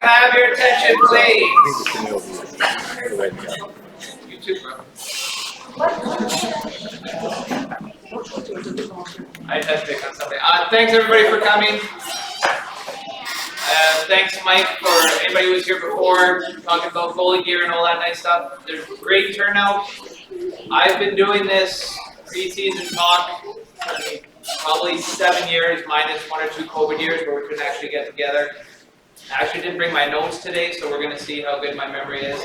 Can I have your attention, please? You too, bro. I touched pick on something. Thanks everybody for coming. Thanks Mike for anybody who was here before, talking about goalie gear and all that nice stuff. There's great turnout. I've been doing this preseason talk for probably 7 years, minus 1 or 2 COVID years where we couldn't actually get together. I actually didn't bring my notes today, so we're going to see how good my memory is.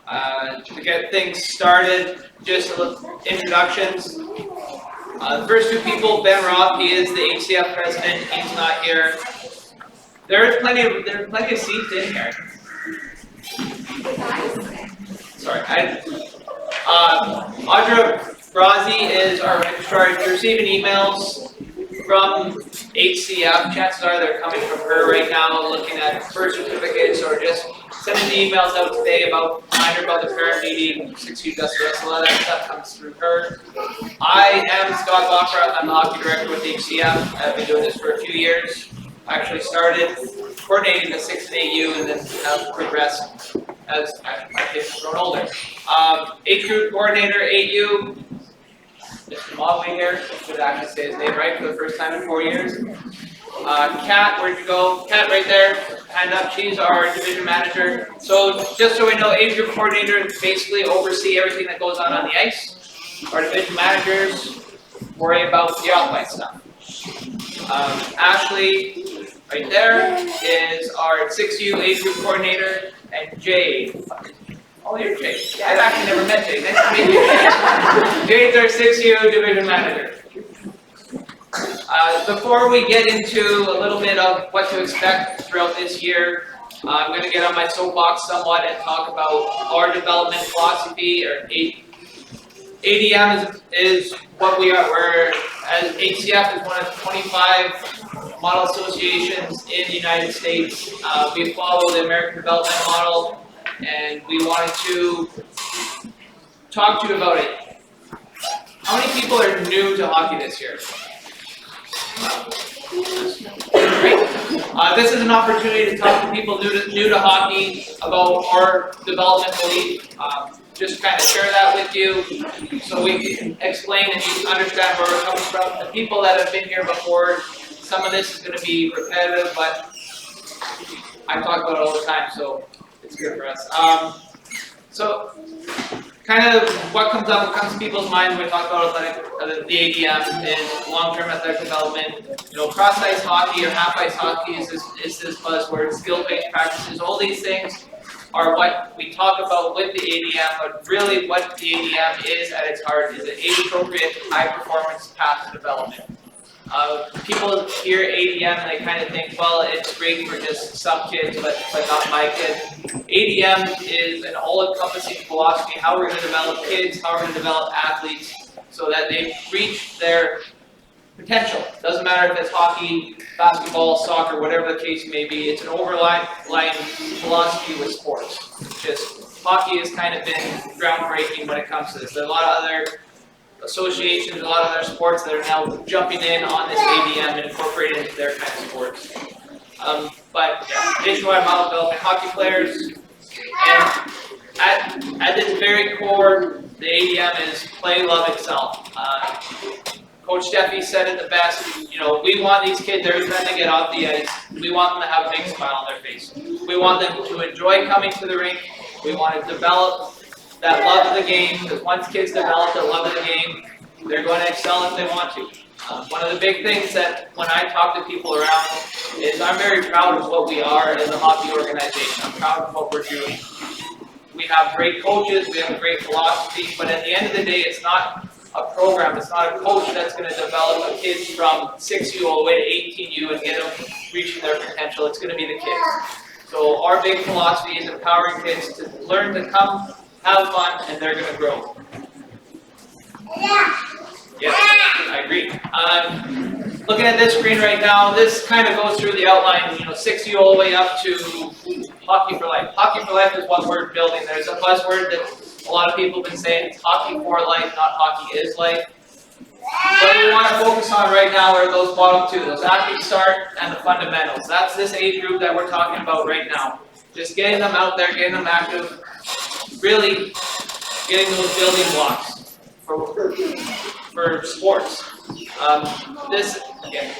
To get things started, just a little introductions. The first 2 people, Ben Roth, he is the HCF president. He's not here. There are plenty of seats in here. Sorry, Audra Brazi is our registrar. If you're receiving emails from HCF, chances are they're coming from her right now, looking at birth certificates or just sending the emails out today about reminder about the parent meeting, 6U Dusty Russell, all that stuff comes through her. I am Scott Bachra. I'm the hockey director with HCF. I've been doing this for a few years. I actually started coordinating the 6 and 8U and then have progressed as my kids have grown older. Age group coordinator, 8U, Mr. Motley here. Should actually say his name right for the first time in 4 years. Kat, where'd you go? Kat right there, hand up, she's our division manager. So just so we know, age group coordinators basically oversee everything that goes on the ice. Our division managers worry about the off-ice stuff. Ashley, right there, is our 6U age group coordinator, and Jade. Oh, you're Jade. I've actually never met Jade. Nice to meet you. Jade's our 6U division manager. Before we get into a little bit of what to expect throughout this year, I'm going to get on my soapbox somewhat and talk about our development philosophy. Or ADM is what we are. We're, as HCF is one of 25 model associations in the United States. We follow the American Development Model, and we wanted to talk to you about it. How many people are new to hockey this year? Great. This is an opportunity to talk to people new to hockey about our development belief. Just kind of share that with you so we can explain and you can understand where we're coming from. The people that have been here before, some of this is going to be repetitive, but I talk about it all the time, so it's good for us. So kind of what comes to people's minds when we talk about athletic, the ADM is long-term athletic development. You know, cross-ice hockey or half-ice hockey is this buzzword, skill-based practices, all these things are what we talk about with the ADM, but really what the ADM is at its heart is an age-appropriate, high-performance path to development. People hear ADM and they kind of think, well, it's great for just some kids, but not my kid. ADM is an all-encompassing philosophy, how we're going to develop kids, how we're going to develop athletes, so that they reach their potential. Doesn't matter if it's hockey, basketball, soccer, whatever the case may be. It's an overlying philosophy with sports. Just hockey has kind of been groundbreaking when it comes to this. There are a lot of other associations, a lot of other sports that are now jumping in on this ADM and incorporating it into their kind of sports. But yeah, nationwide model development hockey players, and at its very core, the ADM is play, love, excel. Coach Steffi said it the best, you know, we want these kids every time they get off the ice, we want them to have a big smile on their face. We want them to enjoy coming to the rink. We want to develop that love of the game, because once kids develop the love of the game, they're going to excel if they want to. One of the big things that when I talk to people around is I'm very proud of what we are as a hockey organization. I'm proud of what we're doing. We have great coaches, we have a great philosophy, but at the end of the day, it's not a program, it's not a coach that's going to develop a kids from 6U all the way to 18U and get them reaching their potential. It's going to be the kids. So our big philosophy is empowering kids to learn to come, have fun, and they're going to grow. Yes, I agree. Looking at this screen right now, this kind of goes through the outline, you know, 6U all the way up to Hockey for Life. Hockey for Life is what we're building. There's a buzzword that a lot of people have been saying, it's hockey for life, not hockey is life. What we want to focus on right now are those bottom two, those athlete start and the fundamentals. That's this age group that we're talking about right now. Just getting them out there, getting them active, really getting those building blocks for sports. Again,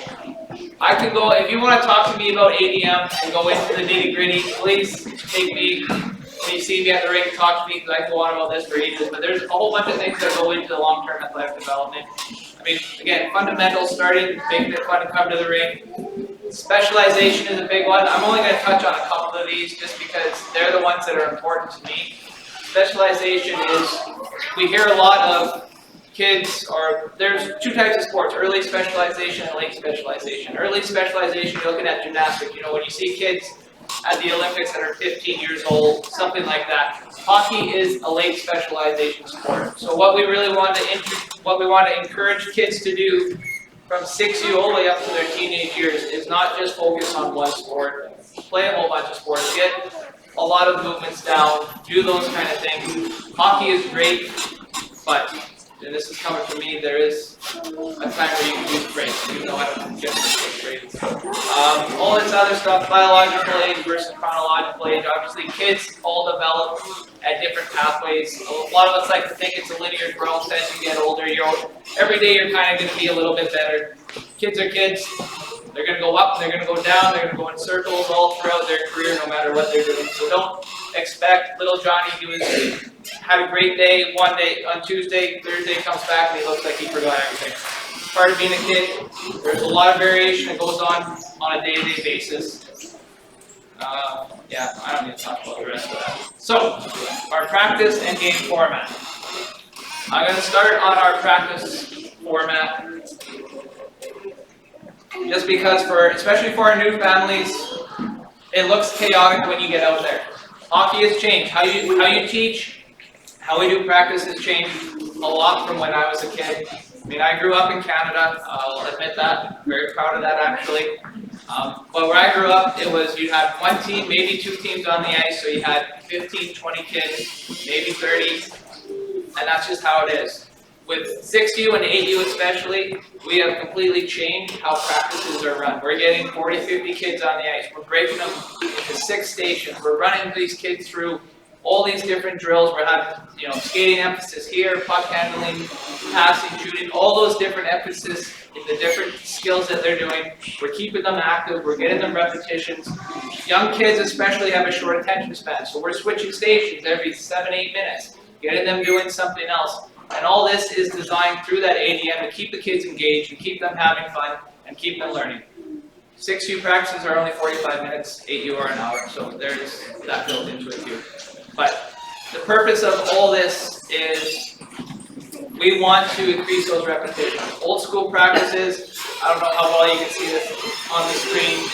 I can go, if you want to talk to me about ADM and go into the nitty gritty, please take me. When you see me at the rink, talk to me, because I can go on about this for ages, but there's a whole bunch of things that go into the long-term athletic development. I mean, again, fundamentals, starting, making it fun to come to the ring. Specialization is a big one. I'm only going to touch on a couple of these just because they're the ones that are important to me. Specialization is, we hear a lot of kids, or there's two types of sports, early specialization and late specialization. Early specialization, you're looking at gymnastics. You know, when you see kids at the Olympics that are 15 years old, something like that. Hockey is a late specialization sport. So what we really want to encourage kids to do from 6U all the way up to their teenage years is not just focus on one sport, play a whole bunch of sports, get a lot of movements down, do those kind of things. Hockey is great, but, and this is coming from me, there is a time where you can use breaks. You know how to get breaks. All this other stuff, biological age versus chronological age. Obviously, kids all develop at different pathways. A lot of us like to think it's a linear growth as you get older. Every day you're kind of going to be a little bit better. Kids are kids. They're going to go up, they're going to go down, they're going to go in circles all throughout their career, no matter what they're doing. So don't expect little Johnny, had a great day one day on Tuesday, Thursday comes back and he looks like he forgot everything. It's part of being a kid. There's a lot of variation that goes on a day-to-day basis. Yeah, I don't need to talk about the rest of that. So, our practice and game format. I'm going to start on our practice format. Just because especially for our new families, it looks chaotic when you get out there. Hockey has changed. How you teach, how we do practice has changed a lot from when I was a kid. I mean, I grew up in Canada, I'll admit that. I'm very proud of that, actually. But where I grew up, it was you had one team, maybe two teams on the ice, so you had 15, 20 kids, maybe 30, and that's just how it is. With 6U and 8U especially, we have completely changed how practices are run. We're getting 40, 50 kids on the ice. We're breaking them into 6 stations. We're running these kids through all these different drills. We're having, skating emphasis here, puck handling, passing, shooting, all those different emphasis in the different skills that they're doing. We're keeping them active. We're getting them repetitions. Young kids especially have a short attention span, so we're switching stations every 7-8 minutes, getting them doing something else. And all this is designed through that ADM to keep the kids engaged and keep them having fun and keep them learning. 6U practices are only 45 minutes, 8U are an hour, so there's that built into it too. But the purpose of all this is we want to increase those repetitions. Old school practices, I don't know how well you can see this on the screen.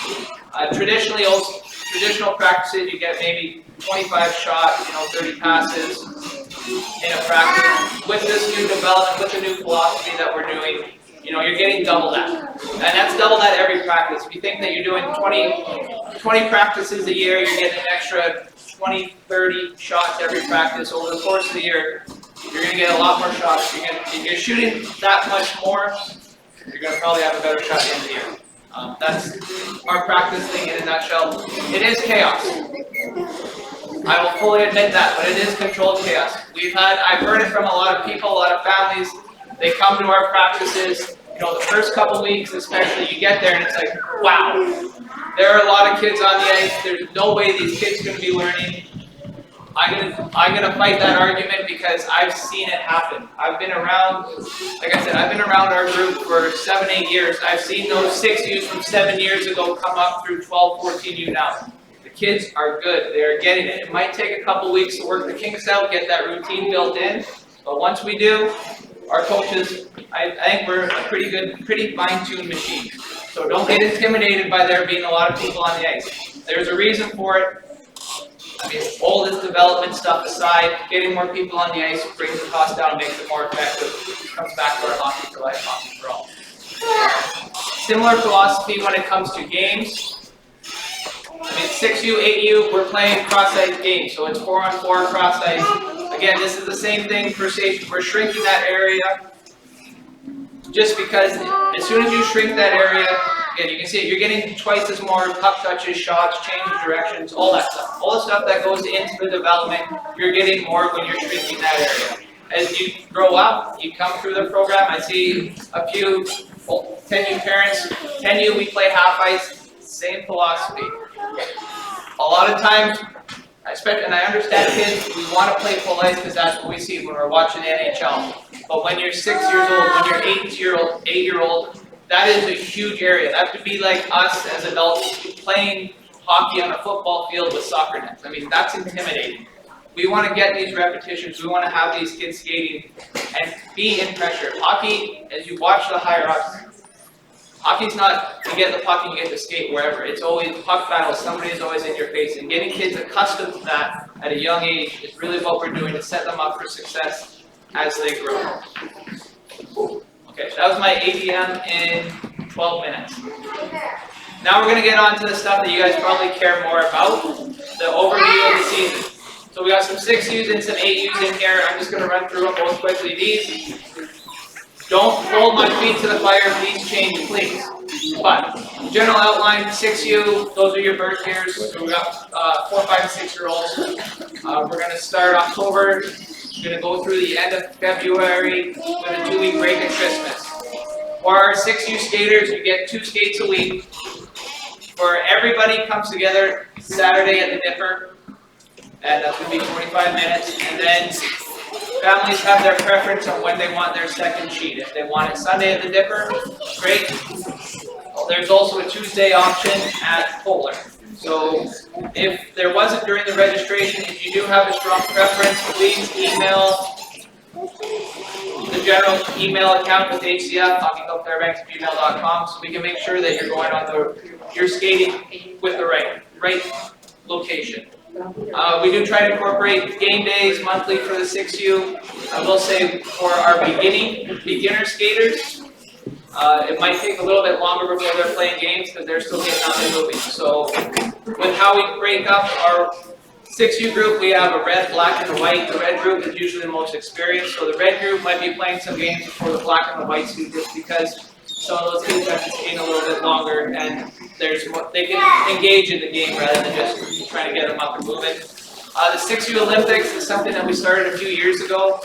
Traditional practices, you get maybe 25 shots, 30 passes in a practice. With this new development, with the new philosophy that we're doing, you're getting double that. And that's double that every practice. If you think that you're doing 20 practices a year, you're getting an extra 20, 30 shots every practice. Over the course of the year, you're going to get a lot more shots. If you're shooting that much more, you're going to probably have a better shot at the end of the year. That's our practice thing in a nutshell. It is chaos. I will fully admit that, but it is controlled chaos. I've heard it from a lot of people, a lot of families. They come to our practices, the first couple weeks especially, you get there and it's like, wow, there are a lot of kids on the ice. There's no way these kids are going to be learning. I'm gonna fight that argument because I've seen it happen. I've been around, like I said, I've been around our group for 7-8 years. I've seen those 6Us from 7 years ago come up through 12, 14U now. The kids are good. They're getting it. It might take a couple weeks to work the kinks out, get that routine built in, but once we do, our coaches, I think we're a pretty fine-tuned machine. So don't get intimidated by there being a lot of people on the ice. There's a reason for it. I mean, all this development stuff aside, getting more people on the ice brings the cost down and makes it more effective. It comes back to our Hockey for Life, Hockey for All. Similar philosophy when it comes to games. I mean, 6U, 8U, we're playing cross-ice games, so it's 4-on-4 cross-ice. Again, this is the same thing for safety. We're shrinking that area just because as soon as you shrink that area, again, you can see it, you're getting twice as more puck touches, shots, change of directions, all that stuff. All the stuff that goes into the development, you're getting more when you're shrinking that area. As you grow up, you come through the program, I see a few 10U parents, 10U we play half ice, same philosophy. A lot of times, and I understand kids, we want to play full ice because that's what we see when we're watching the NHL. But when you're 6 years old, when you're 8-year-old, that is a huge area. That would be like us as adults playing hockey on a football field with soccer nets. I mean, that's intimidating. We want to get these repetitions. We want to have these kids skating and be in pressure. Hockey, as you watch the higher ups, hockey's not you get the puck and you get to skate wherever. It's always puck battles. Somebody is always in your face. And getting kids accustomed to that at a young age is really what we're doing to set them up for success as they grow. Okay, so that was my ADM in 12 minutes. Now we're going to get on to the stuff that you guys probably care more about, the overview of the season. So we got some 6Us and some 8Us in here. I'm just going to run through them both quickly. These, don't hold my feet to the fire. These change, please. But general outline, 6U, those are your birth years. So we got 4, 5, and 6-year-olds. We're going to start October. We're going to go through the end of February with a 2-week break at Christmas. For our 6U skaters, you get 2 skates a week. For everybody comes together Saturday at the Dipper. And that's going to be 45 minutes. And then families have their preference on when they want their second sheet. If they want it Sunday at the Dipper, great. Well, there's also a Tuesday option at Polar. So if there wasn't during the registration, if you do have a strong preference, please email the general email account with HCF, hockeyclubfairbanks@gmail.com, so we can make sure that you're going on you're skating with the right location. We do try to incorporate game days monthly for the 6U. I will say for our beginner skaters, it might take a little bit longer before they're playing games because they're still getting out and moving. So with how we break up our 6U group, we have a red, black, and a white. The red group is usually the most experienced. So the red group might be playing some games before the black and the white group just because some of those kids have to skate a little bit longer and there's more, they can engage in the game rather than just trying to get them up and moving. The 6U Olympics is something that we started a few years ago.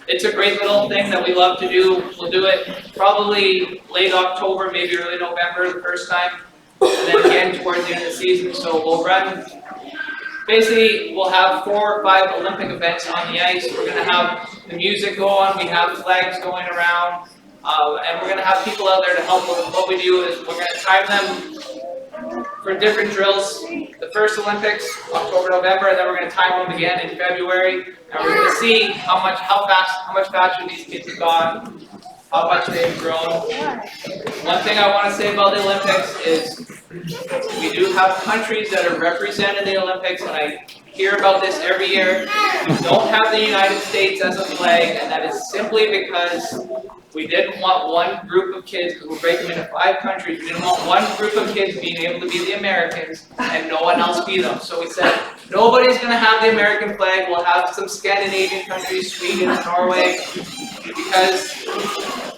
It's a great little thing that we love to do. We'll do it probably late October, maybe early November the first time, and then again towards the end of the season. So we'll run, basically we'll have 4 or 5 Olympic events on the ice. We're going to have the music go on, we have flags going around, and we're going to have people out there to help with what we do is we're going to time them for different drills. The first Olympics, October, November, and then we're going to time them again in February. And we're going to see how much faster these kids have gone, how much they've grown. One thing I want to say about the Olympics is we do have countries that are represented in the Olympics, and I hear about this every year. We don't have the United States as a flag, and that is simply because we didn't want one group of kids, because we'll break them into 5 countries, we didn't want one group of kids being able to be the Americans and no one else be them. So we said, nobody's going to have the American flag, we'll have some Scandinavian countries, Sweden and Norway, because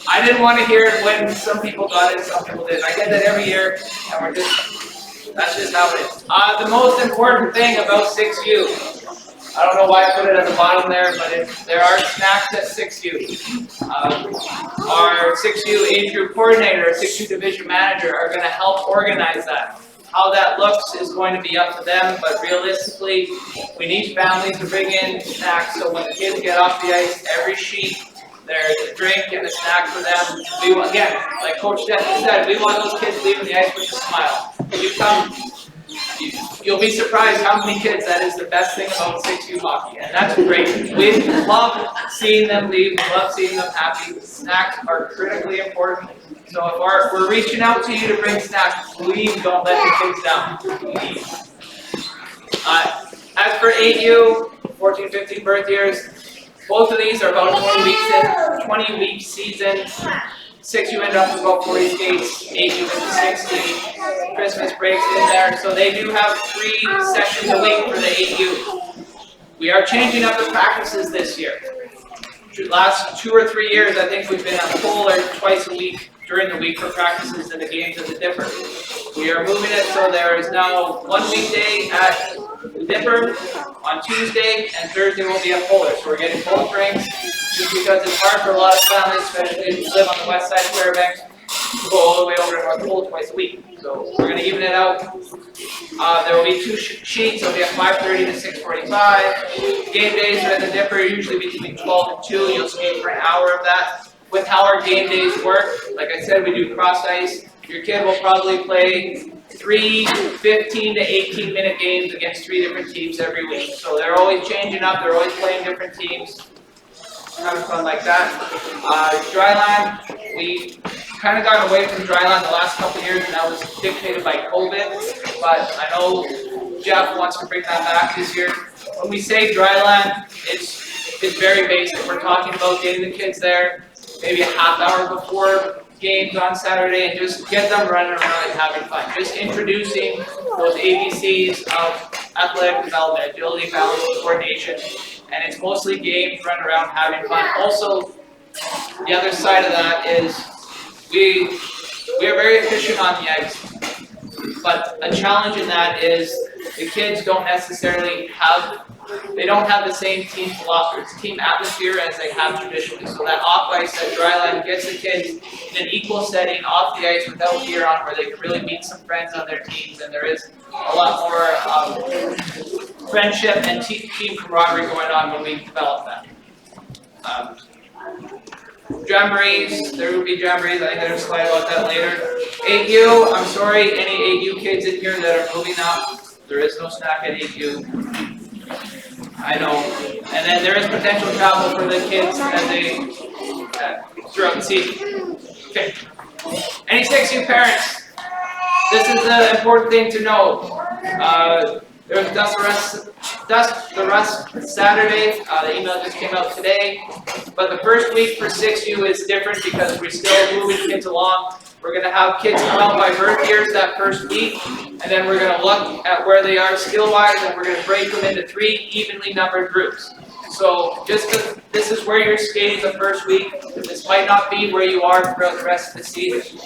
I didn't want to hear it when some people got it and some people didn't. I get that every year, and that's just how it is. The most important thing about 6U, I don't know why I put it at the bottom there, but there are snacks at 6U. Our 6U age group coordinator, our 6U division manager are going to help organize that. How that looks is going to be up to them, but realistically, we need families to bring in snacks so when the kids get off the ice, every sheet, there's a drink and a snack for them. We want, again, like Coach Denton said, we want those kids leaving the ice with a smile. You come, you'll be surprised how many kids that is the best thing about 6U hockey, and that's great. We love seeing them leave, we love seeing them happy. Snacks are critically important. So if we're reaching out to you to bring snacks, please don't let the kids down. Please. As for 8U, 14, 15 birth years, both of these are about 20-week season. 6U end up with about 40 skates, 8U with 60. Christmas breaks in there, so they do have 3 sessions a week for the 8U. We are changing up the practices this year. last 2 or 3 years, I think we've been on Polar twice a week during the week for practices and the games at the Dipper. We are moving it so there is now 1 weekday at the Dipper on Tuesday, and Thursday will be at Polar. So we're getting both rinks, just because it's hard for a lot of families, especially who live on the west side of Fairbanks, to go all the way over to North Pole twice a week. So we're going to even it out. There will be 2 sheets. It'll be at 5:30 to 6:45. Game days are at the Dipper, usually between 12 and 2. You'll skate for an hour of that. With how our game days work, like I said, we do cross ice. Your kid will probably play 3 15 to 18 minute games against 3 different teams every week. So they're always changing up. They're always playing different teams. Having fun like that. Dryland, we kind of got away from Dryland the last couple of years, and that was dictated by COVID. But I know Jeff wants to bring that back this year. When we say Dryland, it's very basic. We're talking about getting the kids there maybe a half hour before games on Saturday and just get them running around and having fun. Just introducing those ABCs of athletic development, agility, balance, and coordination. And it's mostly games, run around, having fun. Also, the other side of that is we are very efficient on the ice. But a challenge in that is the kids don't necessarily have the same team philosophy, team atmosphere as they have traditionally. So that off ice, that Dryland gets the kids in an equal setting off the ice without gear on, where they can really meet some friends on their teams, and there is a lot more friendship and team camaraderie going on when we develop that. Jamborees, there will be jamborees. I think there's a slide about that later. 8U, I'm sorry, any 8U kids in here that are moving up, there is no snack at 8U. I know. And then there is potential travel for the kids as they throughout the season. Okay. Any 6U parents, this is the important thing to know. There's Dust the Rust Saturday. The email just came out today. But the first week for 6U is different because we're still moving kids along. We're going to have kids come out by birth years that first week, and then we're going to look at where they are skill-wise, and we're going to break them into 3 evenly numbered groups. So just because this is where you're skating the first week, this might not be where you are throughout the rest of the season.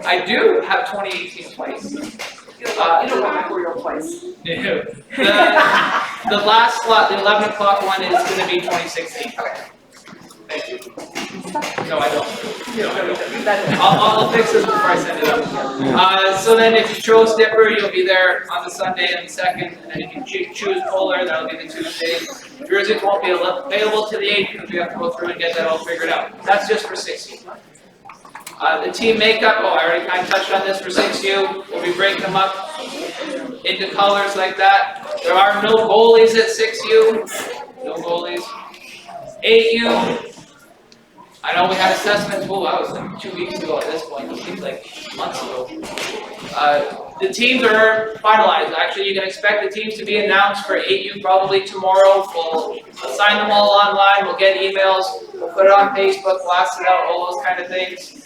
I do have 2018 twice. You don't have for your place. No. The last slot, the 11 o'clock one, is going to be 2016. Thank you. No, I don't. I'll fix this before I send it up. So then if you chose Dipper, you'll be there on the Sunday and the 2nd, and then if you choose Polar, that'll be the Tuesday. Jerseys won't be available to the 8th because we have to go through and get that all figured out. That's just for 6U. The team makeup, I already kind of touched on this for 6U. We'll be breaking them up into colors like that. There are no goalies at 6U. No goalies. 8U. I know we had assessments, that was like 2 weeks ago at this point. It seems like months ago. The teams are finalized. Actually, you can expect the teams to be announced for 8U probably tomorrow. We'll assign them all online. We'll get emails. We'll put it on Facebook, blast it out, all those kind of things.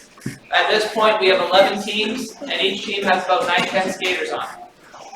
At this point, we have 11 teams, and each team has about 9-10 skaters on.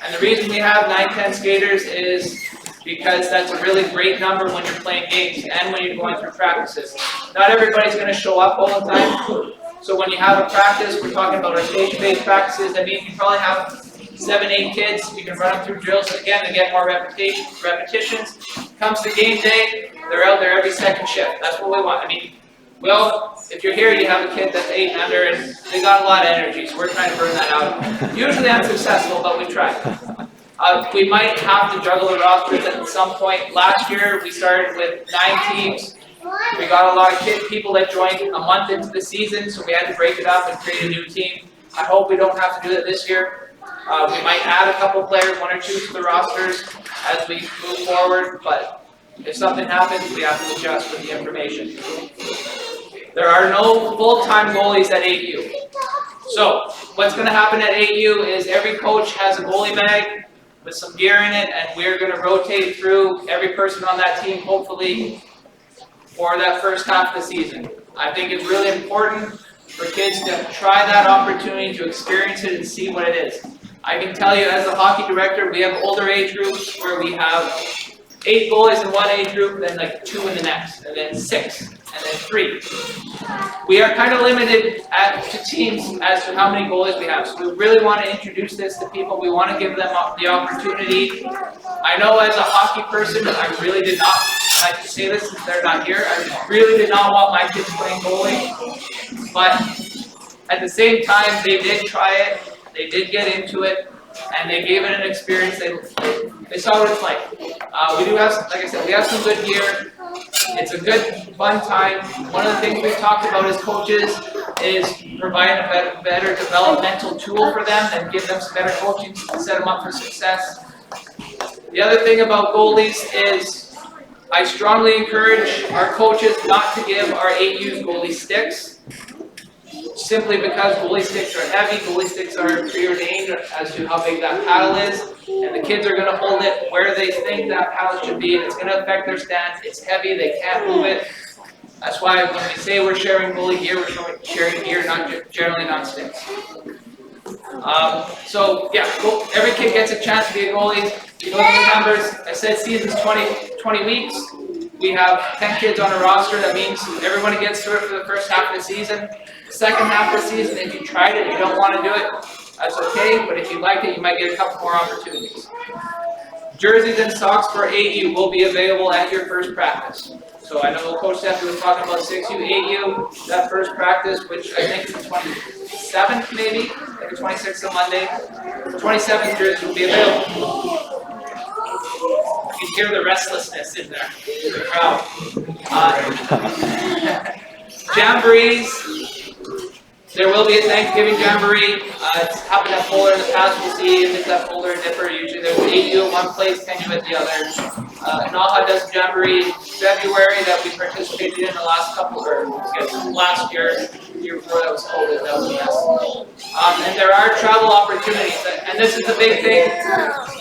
And the reason we have 9-10 skaters is because that's a really great number when you're playing games and when you're going through practices. Not everybody's going to show up all the time. So when you have a practice, we're talking about our station-based practices, that means you probably have 7-8 kids. You can run them through drills again to get more repetitions. Comes to game day, they're out there every second shift. That's what we want. I mean, well, if you're here, you have a kid that's 8 and under, and they got a lot of energy, so we're trying to burn that out. Usually unsuccessful, but we try. We might have to juggle the rosters at some point. Last year, we started with 9 teams. We got a lot of people that joined a month into the season, so we had to break it up and create a new team. I hope we don't have to do that this year. We might add a couple players, 1 or 2 to the rosters as we move forward, but if something happens, we have to adjust with the information. There are no full-time goalies at 8U. So what's going to happen at 8U is every coach has a goalie bag with some gear in it, and we're going to rotate through every person on that team, hopefully, for that first half of the season. I think it's really important for kids to try that opportunity to experience it and see what it is. I can tell you as a hockey director, we have older age groups where we have 8 goalies in one age group, then like 2 in the next, and then 6, and then 3. We are kind of limited to teams as to how many goalies we have. So we really want to introduce this to people. We want to give them the opportunity. I know as a hockey person, I really did not, and I can say this since they're not here, I really did not want my kids playing goalie. But at the same time, they did try it, they did get into it, and they gave it an experience. They saw what it's like. We do have, like I said, we have some good gear. It's a good, fun time. One of the things we've talked about as coaches is providing a better developmental tool for them and give them some better coaching to set them up for success. The other thing about goalies is I strongly encourage our coaches not to give our AUs goalie sticks, simply because goalie sticks are heavy, goalie sticks are preordained as to how big that paddle is, and the kids are going to hold it where they think that paddle should be, and it's going to affect their stance. It's heavy, they can't move it. That's why when we say we're sharing goalie gear, we're sharing gear, generally not sticks. So yeah, every kid gets a chance to be a goalie. You look at the numbers, I said season's 20 weeks. We have 10 kids on a roster. That means everybody gets through it for the first half of the season. The second half of the season, if you tried it and you don't want to do it, that's okay. But if you like it, you might get a couple more opportunities. Jerseys and socks for 8U will be available at your first practice. So I know Coach Stephanie was talking about 6U, 8U, that first practice, which I think is the 27th maybe, like the 26th on Monday. The 27th jersey will be available. You can hear the restlessness in there, in the crowd. Jamborees, there will be a Thanksgiving Jamboree. It's happened at Fuller in the past. We'll see if it's at Fuller or Dipper. Usually there's 8U at one place, 10U at the other. Naha does a Jamboree in February that we participated in the last last year, year before that was COVID, that was a mess. And there are travel opportunities, and this is the big thing.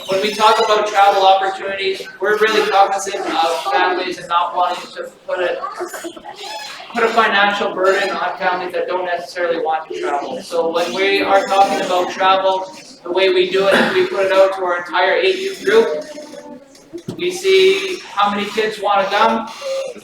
When we talk about travel opportunities, we're really cognizant of families and not wanting to put a financial burden on families that don't necessarily want to travel. So when we are talking about travel, the way we do it is we put it out to our entire 8U group. We see how many kids want to come,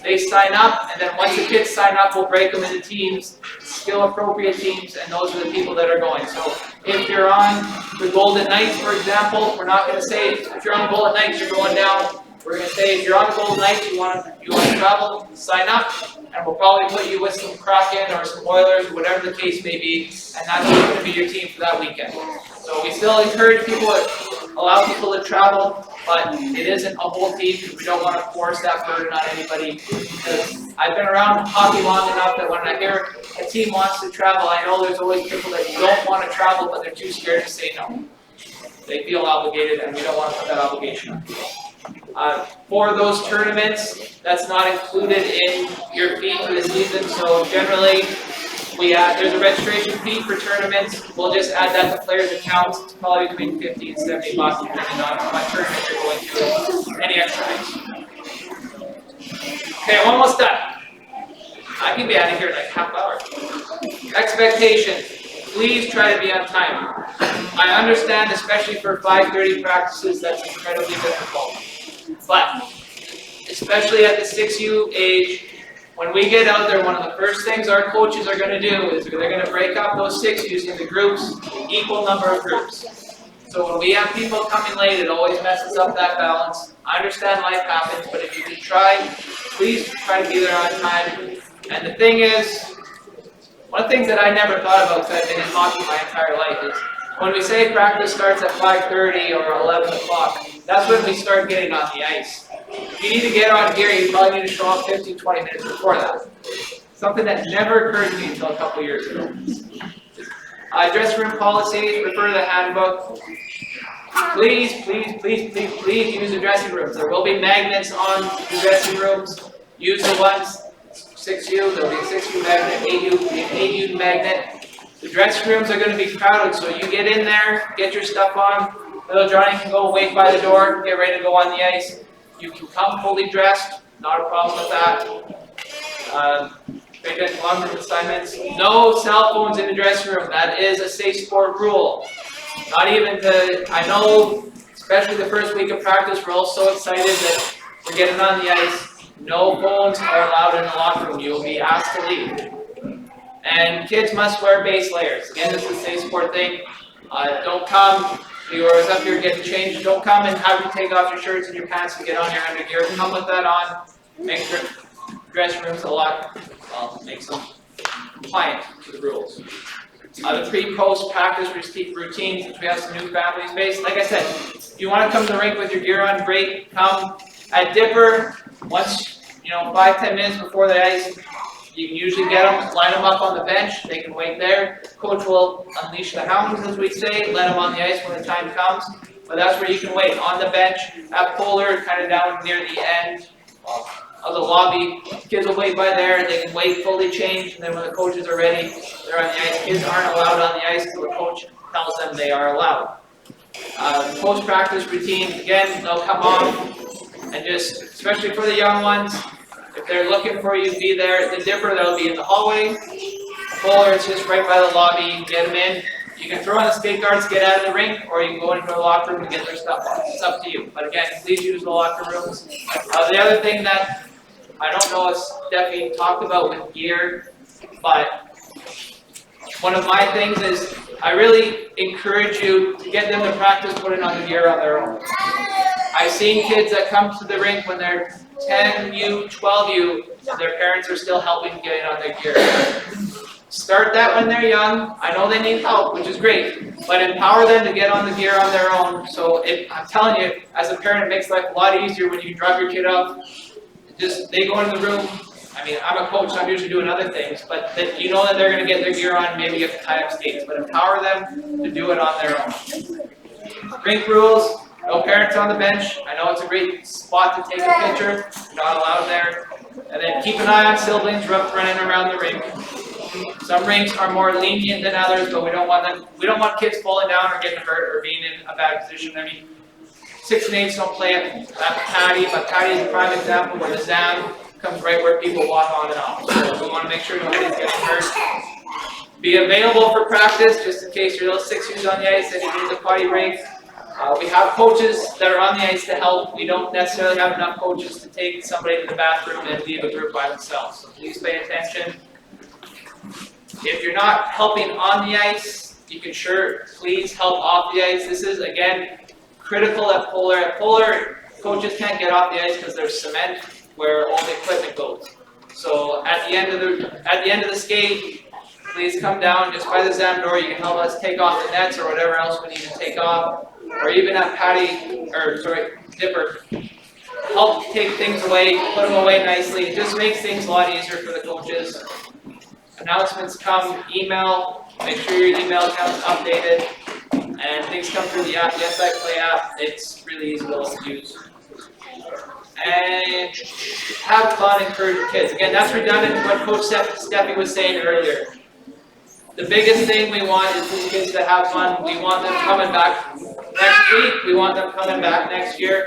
they sign up, and then once the kids sign up, we'll break them into teams, skill-appropriate teams, and those are the people that are going. So if you're on the Golden Knights, for example, we're not going to say, if you're on the Golden Knights, you're going down. We're going to say, if you're on the Golden Knights, you want to travel, sign up, and we'll probably put you with some Kraken or some Oilers, whatever the case may be, and that's going to be your team for that weekend. So we still encourage people, allow people to travel, but it isn't a whole team because we don't want to force that burden on anybody. Because I've been around hockey long enough that when I hear a team wants to travel, I know there's always people that don't want to travel, but they're too scared to say no. They feel obligated, and we don't want to put that obligation on people. For those tournaments, that's not included in your fee for the season, so generally, there's a registration fee for tournaments. We'll just add that to players' accounts. It's probably between $50 and $70 depending on what tournament you're going to, any extra things. Okay, I'm almost done. I can be out of here in like half hour. Expectation. Please try to be on time. I understand, especially for 5:30 practices, that's incredibly difficult. But, especially at the 6U age, when we get out there, one of the first things our coaches are going to do is they're going to break up those 6Us into groups, equal number of groups. So when we have people coming late, it always messes up that balance. I understand life happens, but if you can try, please try to be there on time. And the thing is, one of the things that I never thought about because I've been in hockey my entire life is, when we say practice starts at 5:30 or 11 o'clock, that's when we start getting on the ice. If you need to get on here, you probably need to show up 15, 20 minutes before that. Something that never occurred to me until a couple years ago. Dressing room policies, refer to the handbook. Please use the dressing rooms. There will be magnets on the dressing rooms. Use the ones, 6U, there'll be a 6U magnet, 8U magnet. The dressing rooms are going to be crowded, so you get in there, get your stuff on. Little Johnny can go wait by the door, get ready to go on the ice. You can come fully dressed, not a problem with that. Big long group assignments. No cell phones in the dressing room. That is a safe sport rule. Not even I know, especially the first week of practice, we're all so excited that we're getting on the ice. No phones are allowed in the locker room. You will be asked to leave. And kids must wear base layers. Again, this is a safe sport thing. Don't come, you are up here getting changed. Don't come and have you take off your shirts and your pants and get on your undergear. Come with that on. Make sure dressing rooms makes them compliant to the rules. The pre-post practice routine, since we have some new family space. Like I said, if you want to come to the rink with your gear on, great. Come at Dipper. Once 5-10 minutes before the ice, you can usually get them, line them up on the bench. They can wait there. Coach will unleash the hounds, as we say, let them on the ice when the time comes. But that's where you can wait on the bench at Polar, kind of down near the end of the lobby. Kids will wait by there. They can wait fully changed, and then when the coaches are ready, they're on the ice. Kids aren't allowed on the ice until the coach tells them they are allowed. Post-practice routine, again, they'll come on and just, especially for the young ones, if they're looking for you, be there. The Dipper, they'll be in the hallway. Polar, it's just right by the lobby. You can get them in. You can throw on the skate guards, get out of the rink, or you can go into the locker room and get their stuff on. It's up to you. But again, please use the locker rooms. The other thing that I don't know if Steffi talked about with gear, but one of my things is I really encourage you to get them to practice putting on the gear on their own. I've seen kids that come to the rink when they're 10U, 12U, their parents are still helping get it on their gear. Start that when they're young. I know they need help, which is great, but empower them to get on the gear on their own. So I'm telling you, as a parent, it makes life a lot easier when you drop your kid off. They go into the room. I mean, I'm a coach, so I'm usually doing other things, but that you know that they're going to get their gear on, maybe get the tie-up skates, but empower them to do it on their own. Rink rules. No parents on the bench. I know it's a great spot to take a picture. You're not allowed there. And then keep an eye on siblings running around the rink. Some rinks are more lenient than others, but we don't want kids falling down or getting hurt or being in a bad position. I mean, 6 and 8s don't play at Patty, but Patty is a prime example where the Zam comes right where people walk on and off. So we want to make sure nobody's getting hurt. Be available for practice, just in case your little 6U's on the ice and you need the potty break. We have coaches that are on the ice to help. We don't necessarily have enough coaches to take somebody to the bathroom and leave a group by themselves. So please pay attention. If you're not helping on the ice, you can please help off the ice. This is, again, critical at Polar. At Polar, coaches can't get off the ice because there's cement where all the equipment goes. So at the end of the skate, please come down just by the Zam door. You can help us take off the nets or whatever else we need to take off. Or even at Dipper. Help take things away, put them away nicely. It just makes things a lot easier for the coaches. Announcements come, email, make sure your email account is updated. And things come through the app, the SI Play app. It's really easy to use. And have fun, encourage your kids. Again, that's redundant to what Coach Steffi was saying earlier. The biggest thing we want is these kids to have fun. We want them coming back next week. We want them coming back next year.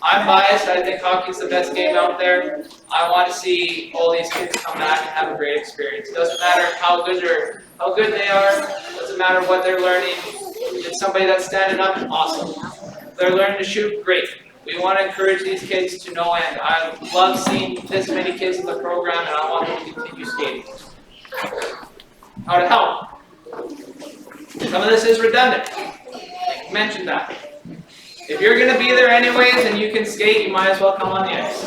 I'm biased. I think hockey's the best game out there. I want to see all these kids come back and have a great experience. It doesn't matter how good they are. It doesn't matter what they're learning. If it's somebody that's standing up, awesome. If they're learning to shoot, great. We want to encourage these kids to no end. I love seeing this many kids in the program, and I want them to continue skating. How to help. Some of this is redundant. I mentioned that. If you're going to be there anyways and you can skate, you might as well come on the ice.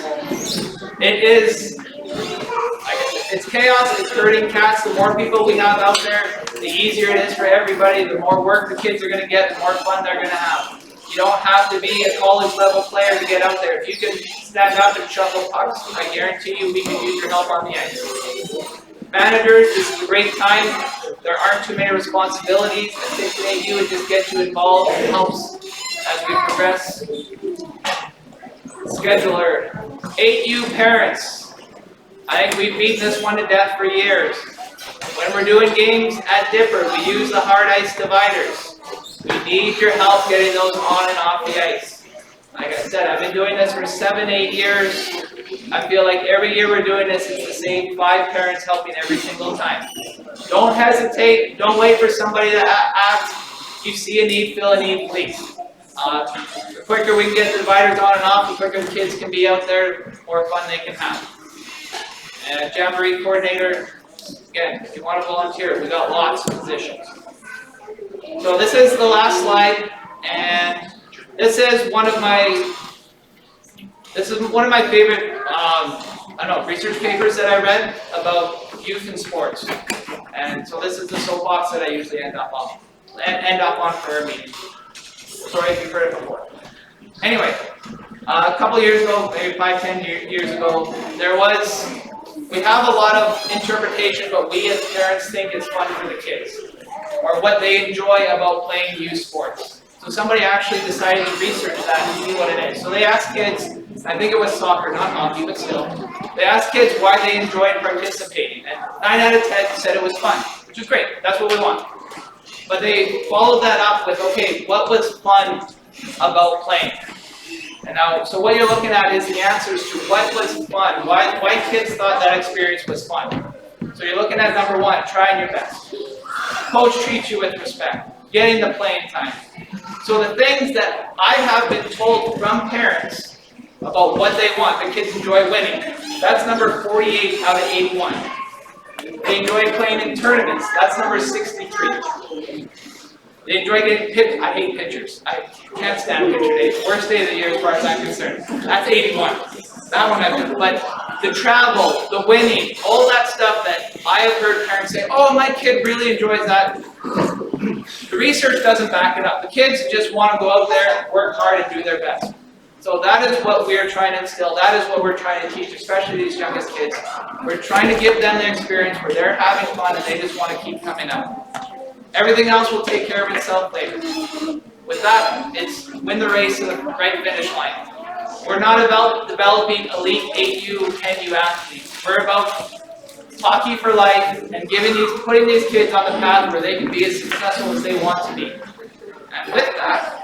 It's chaos, it's hurting cats. The more people we have out there, the easier it is for everybody. The more work the kids are going to get, the more fun they're going to have. You don't have to be a college level player to get out there. If you can stand up and shuffle pucks, I guarantee you we can use your help on the ice. Managers, this is a great time. There aren't too many responsibilities. I think today you would just get you involved. It helps as we progress. Scheduler, 8U parents. I think we've beaten this one to death for years. When we're doing games at Dipper, we use the hard ice dividers. We need your help getting those on and off the ice. Like I said, I've been doing this for 7-8 years. I feel like every year we're doing this, it's the same 5 parents helping every single time. Don't hesitate. Don't wait for somebody to act. you see a need, fill a need, please. The quicker we can get the dividers on and off, the quicker the kids can be out there, the more fun they can have. And Jamboree coordinator, again, if you want to volunteer, we got lots of positions. So this is the last slide, and this is one of my favorite research papers that I read about youth and sports. And so this is the soapbox that I usually end up on for a meeting. Sorry if you've heard it before. Anyway, a couple years ago, maybe 5-10 years ago, we have a lot of interpretation, but we as parents think it's fun for the kids, or what they enjoy about playing youth sports. So somebody actually decided to research that and see what it is. So they asked kids, I think it was soccer, not hockey, but still. They asked kids why they enjoyed participating, and 9 out of 10 said it was fun, which is great, that's what we want. But they followed that up with, okay, what was fun about playing? And now, so what you're looking at is the answers to what was fun, why kids thought that experience was fun. So you're looking at number 1, trying your best. Coach treats you with respect, getting the playing time. So the things that I have been told from parents about what they want, the kids enjoy winning, that's number 48 out of 81. They enjoy playing in tournaments, that's number 63. They enjoy getting pitched. I hate pitchers. I can't stand pitcher days. Worst day of the year as far as I'm concerned. That's 81. That one I've done. But the travel, the winning, all that stuff that I have heard parents say, oh, my kid really enjoys that. The research doesn't back it up. The kids just want to go out there, work hard, and do their best. So that is what we are trying to instill. That is what we're trying to teach, especially these youngest kids. We're trying to give them the experience where they're having fun and they just want to keep coming out. Everything else will take care of itself later. With that, it's win the race to the right finish line. We're not about developing elite 8U, 10U athletes. We're about hockey for life and putting these kids on the path where they can be as successful as they want to be. And with that,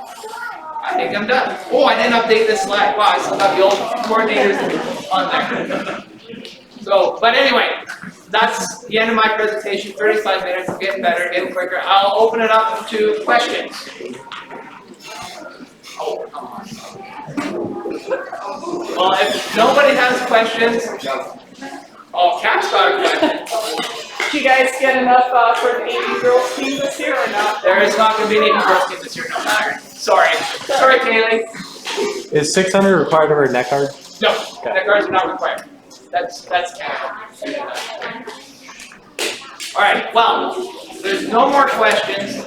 I think I'm done. Oh, I didn't update this slide. Wow, I still got the old coordinators on there. So, but anyway, that's the end of my presentation. 35 minutes, getting better, getting quicker. I'll open it up to questions. Oh, come on. Well, if nobody has questions, oh, Cat's got a question. Did you guys get enough for the 80 girls team this year or not? There is not going to be any girls team this year, no matter. Sorry, Kaylee. Is 600 required of our neck guard? No, neck guards are not required. That's Canada. All right, well, there's no more questions.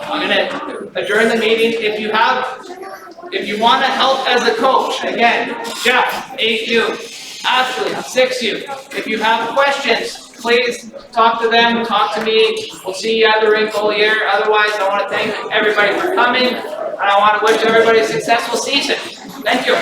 I'm gonna adjourn the meeting. If you want to help as a coach, again, Jeff, 8U, Ashley, 6U. If you have questions, please talk to them, talk to me. We'll see you at the rink all year. Otherwise, I want to thank everybody for coming, and I want to wish everybody a successful season. Thank you.